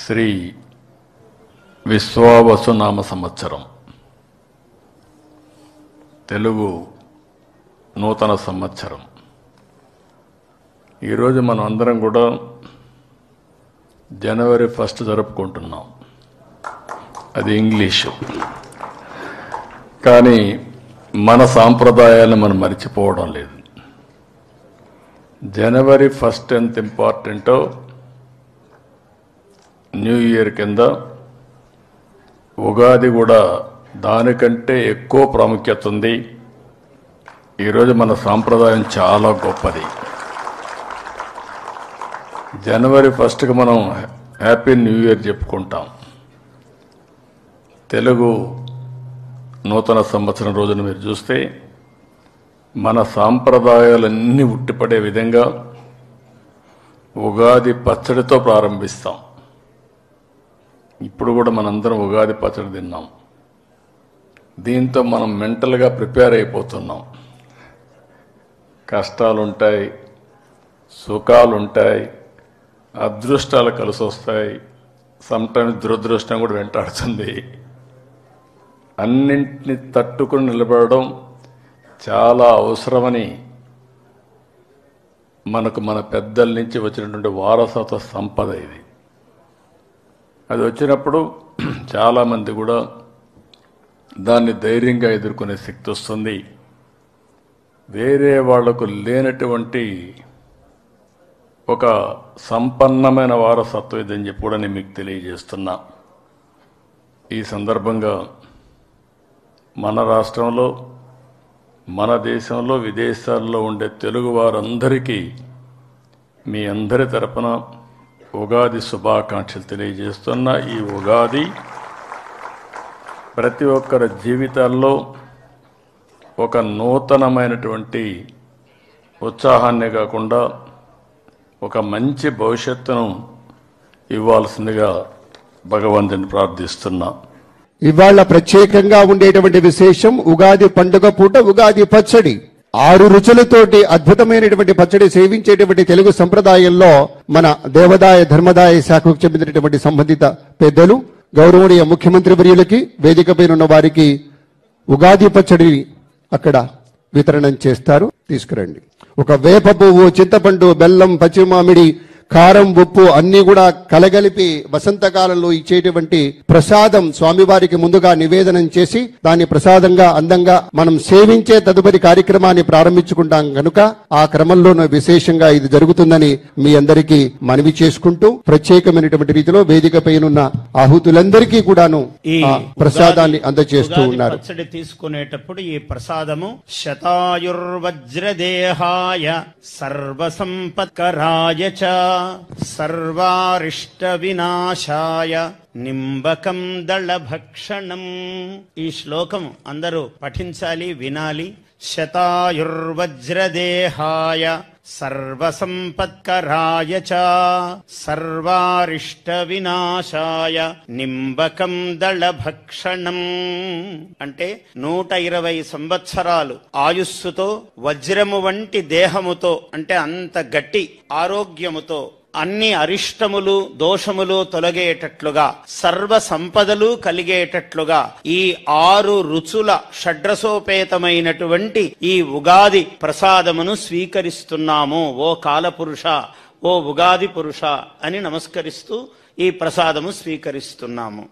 శ్రీ విశ్వావసునామ సంవత్సరం తెలుగు నూతన సంవత్సరం. ఈరోజు మనం అందరం కూడా జనవరి 1 జరుపుకుంటున్నాం. అది ఇంగ్లీషు. కానీ మన సాంప్రదాయాలను మనం మర్చిపోవడం లేదు. జనవరి 1 ఎంత ఇంపార్టెంటో న్యూ ఇయర్ కింద ఉగాది కూడా దానికంటే ఎక్కువ ప్రాముఖ్యత ఉంది. ఈరోజు మన సాంప్రదాయం చాలా గొప్పది. జనవరి 1కి మనం హ్యాపీ న్యూ ఇయర్ చెప్పుకుంటాం. తెలుగు నూతన సంవత్సరం రోజున మీరు చూస్తే మన సాంప్రదాయాలన్నీ ఉట్టిపడే విధంగా ఉగాది పచ్చడితో ప్రారంభిస్తాం. ఇప్పుడు కూడా మనందరం ఉగాది పచ్చడి తిన్నాం. దీంతో మనం మెంటల్గా ప్రిపేర్ అయిపోతున్నాం. కష్టాలుంటాయి, సుఖాలుంటాయి, అదృష్టాలు కలిసి వస్తాయి, సమ్టైమ్స్ దురదృష్టం కూడా వెంటాడుతుంది. అన్నింటినీ తట్టుకుని నిలబడడం చాలా అవసరమని మనకు మన పెద్దల నుంచి వచ్చినటువంటి వారసత్వ సంపద ఇది. అది వచ్చినప్పుడు చాలామంది కూడా దాన్ని ధైర్యంగా ఎదుర్కొనే శక్తి వస్తుంది. వేరే వాళ్లకు లేనటువంటి ఒక సంపన్నమైన వారసత్వం ఇదని చెప్పి కూడా నేను మీకు తెలియజేస్తున్నా. ఈ సందర్భంగా మన రాష్ట్రంలో, మన దేశంలో, విదేశాల్లో ఉండే తెలుగు వారందరికీ మీ అందరి తరపున ఉగాది శుభాకాంక్షలు తెలియజేస్తున్నా. ఈ ఉగాది ప్రతి ఒక్కరి జీవితాల్లో ఒక నూతనమైనటువంటి ఉత్సాహాన్ని కాకుండా ఒక మంచి భవిష్యత్తును ఇవ్వాల్సిందిగా భగవంతుని ప్రార్థిస్తున్నా. ఇవాళ ప్రత్యేకంగా ఉండేటువంటి విశేషం ఉగాది పండుగ పూట ఉగాది పచ్చడి. 6 రుచులతోటి అద్భుతమైనటువంటి పచ్చడి సేవించేటువంటి తెలుగు సంప్రదాయంలో మన దేవాదాయ ధర్మదాయ శాఖకు చెందినటువంటి సంబంధిత పెద్దలు, గౌరవనీయ ముఖ్యమంత్రి వర్యులకి, వేదికపై ఉన్న వారికి ఉగాది పచ్చడి అక్కడ వితరణం చేస్తారు. తీసుకురండి. ఒక వేప పువ్వు, చింతపండు, బెల్లం, పచ్చిమామిడి, కారం, ఉప్పు అన్ని కూడా కలగలిపి వసంతకాలంలో ఇచ్చేటువంటి ప్రసాదం స్వామివారికి ముందుగా నివేదనం చేసి దాన్ని ప్రసాదంగా అందంగా మనం సేవించే తదుపరి కార్యక్రమాన్ని ప్రారంభించుకుంటాం కనుక ఆ క్రమంలోనూ విశేషంగా ఇది జరుగుతుందని మీ అందరికీ మనవి చేసుకుంటూ ప్రత్యేకమైనటువంటి రీతిలో వేదికపైనున్న ఆహుతులందరికీ కూడాను ఈ ప్రసాదాన్ని అందజేస్తూ ఉన్నారు. పచ్చడి తీసుకునేటప్పుడు ఈ ప్రసాదము శతాయుర్వజ్రదేహాయ సర్వసంపత్కరాయ చ సర్వారిష్ట వినాశాయ నింబకం దళభక్షణం. ఈ శ్లోకం అందరూ పఠించాలి, వినాలి. శతాయుర్వజ్రదేహాయ సర్వసంపత్కరాయ చ సర్వారిష్ట వినాశాయ నింబకం దళభక్షణం. అంటే 120 సంవత్సరాలు ఆయుస్సుతో, వజ్రము వంటి దేహముతో, అంటే అంత గట్టి ఆరోగ్యముతో, అన్ని అరిష్టములు దోషములు తొలగేటట్లుగా, సర్వ సంపదలు కలిగేటట్లుగా ఈ 6 రుచుల షడ్రసోపేతమైనటువంటి ఈ ఉగాది ప్రసాదమును స్వీకరిస్తున్నాము. ఓ కాలపురుష, ఓ ఉగాది పురుష అని నమస్కరిస్తూ ఈ ప్రసాదము స్వీకరిస్తున్నాము.